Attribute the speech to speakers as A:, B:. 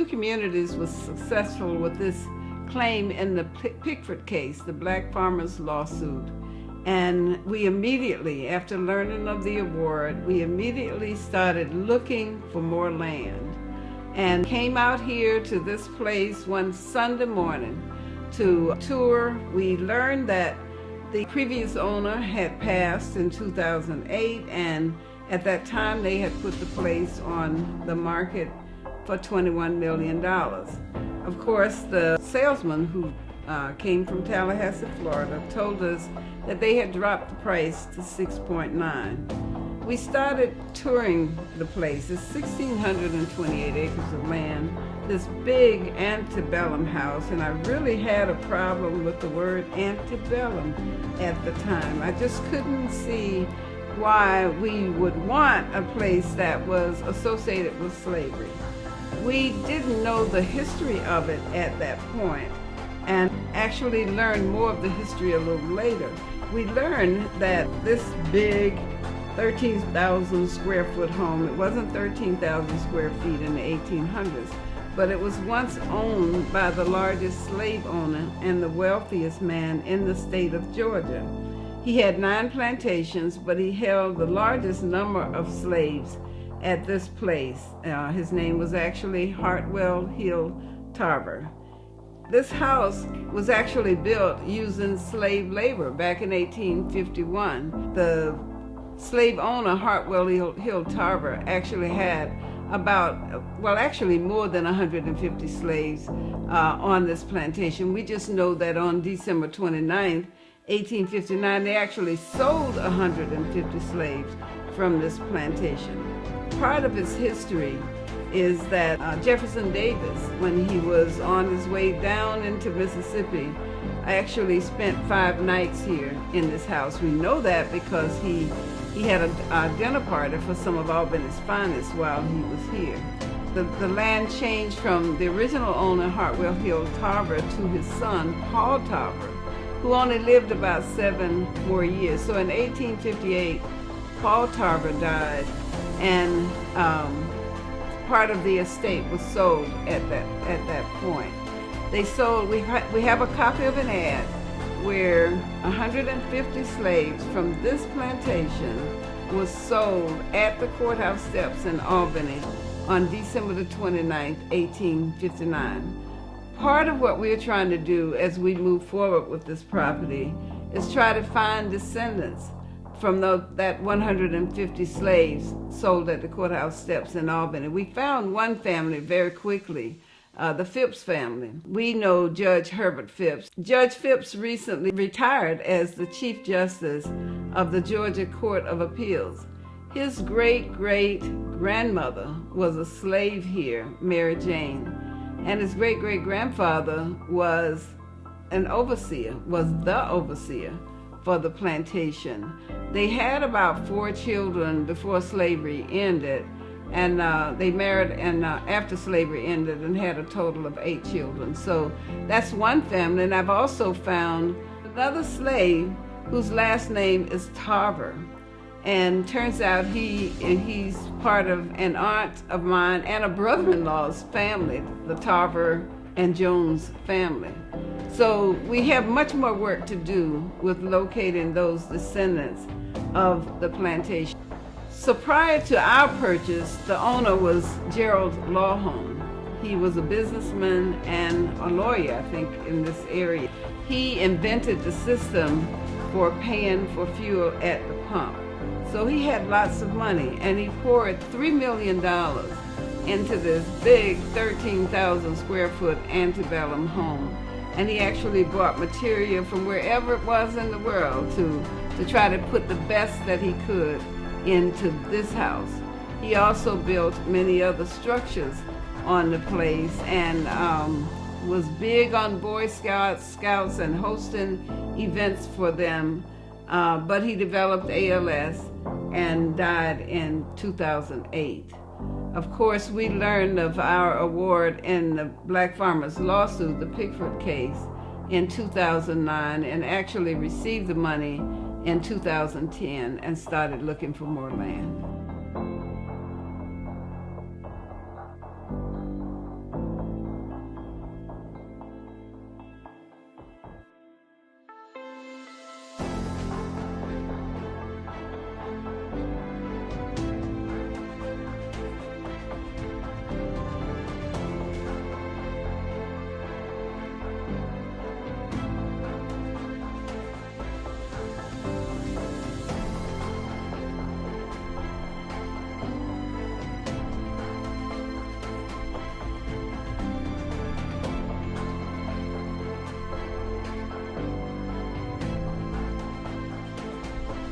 A: communities was successful with this claim in the Pickford case, the black farmers lawsuit. And we immediately, after learning of the award, we immediately started looking for more land and came out here to this place one Sunday morning to tour. We learned that the previous owner had passed in 2008, and at that time they had put the place on the market for $21 million. Of course, the salesman who came from Tallahassee, Florida, told us that they had dropped the price to 6.9. We started touring the place. It's 1,628 acres of land, this big antebellum house, and I really had a problem with the word antebellum at the time. I just couldn't see why we would want a place that was associated with slavery. We didn't know the history of it at that point, and actually learned more of the history a little later. We learned that this big 13,000 square foot home, it wasn't 13,000 square feet in the 1800s, but it was once owned by the largest slave owner and the wealthiest man in the state of Georgia. He had 9 plantations, but he held the largest number of slaves at this place. His name was actually Hartwell Hill Tarver. This house was actually built using slave labor back in 1851. The slave owner, Hartwell Hill Tarver, actually had actually more than 150 slaves on this plantation. We just know that on December 29th, 1859, they actually sold 150 slaves from this plantation. Part of its history is that Jefferson Davis, when he was on his way down into Mississippi, actually spent 5 nights here in this house. We know that because he had a dinner party for some of Albany's finest while he was here. The land changed from the original owner, Hartwell Hill Tarver, to his son, Paul Tarver, who only lived about 7 more years. So in 1858, Paul Tarver died, and part of the estate was sold at that point. They sold. We have a copy of an ad where 150 slaves from this plantation was sold at the courthouse steps in Albany on December the 29th, 1859. Part of what we're trying to do as we move forward with this property is try to find descendants from that 150 slaves sold at the courthouse steps in Albany. We found one family very quickly, the Phipps family. We know Judge Herbert Phipps. Judge Phipps recently retired as the Chief Justice of the Georgia Court of Appeals. His great-great-grandmother was a slave here, Mary Jane, and his great-great-grandfather was the overseer for the plantation. They had about 4 children before slavery ended, and they married after slavery ended and had a total of 8 children. So that's one family. And I've also found another slave whose last name is Tarver, and turns out he's part of an aunt of mine and a brother-in-law's family, the Tarver and Jones family. So we have much more work to do with locating those descendants of the plantation. So prior to our purchase, the owner was Gerald Lawhome. He was a businessman and a lawyer, I think, in this area. He invented the system for paying for fuel at the pump. So he had lots of money, and he poured $3 million into this big 13,000 square foot antebellum home. And he actually brought material from wherever it was in the world to try to put the best that he could into this house. He also built many other structures on the place, and was big on Boy Scouts and hosting events for them, but he developed ALS and died in 2008. Of course, we learned of our award in the Black Farmers lawsuit, the Pickford case, in 2009, and actually received the money in 2010 and started looking for more land.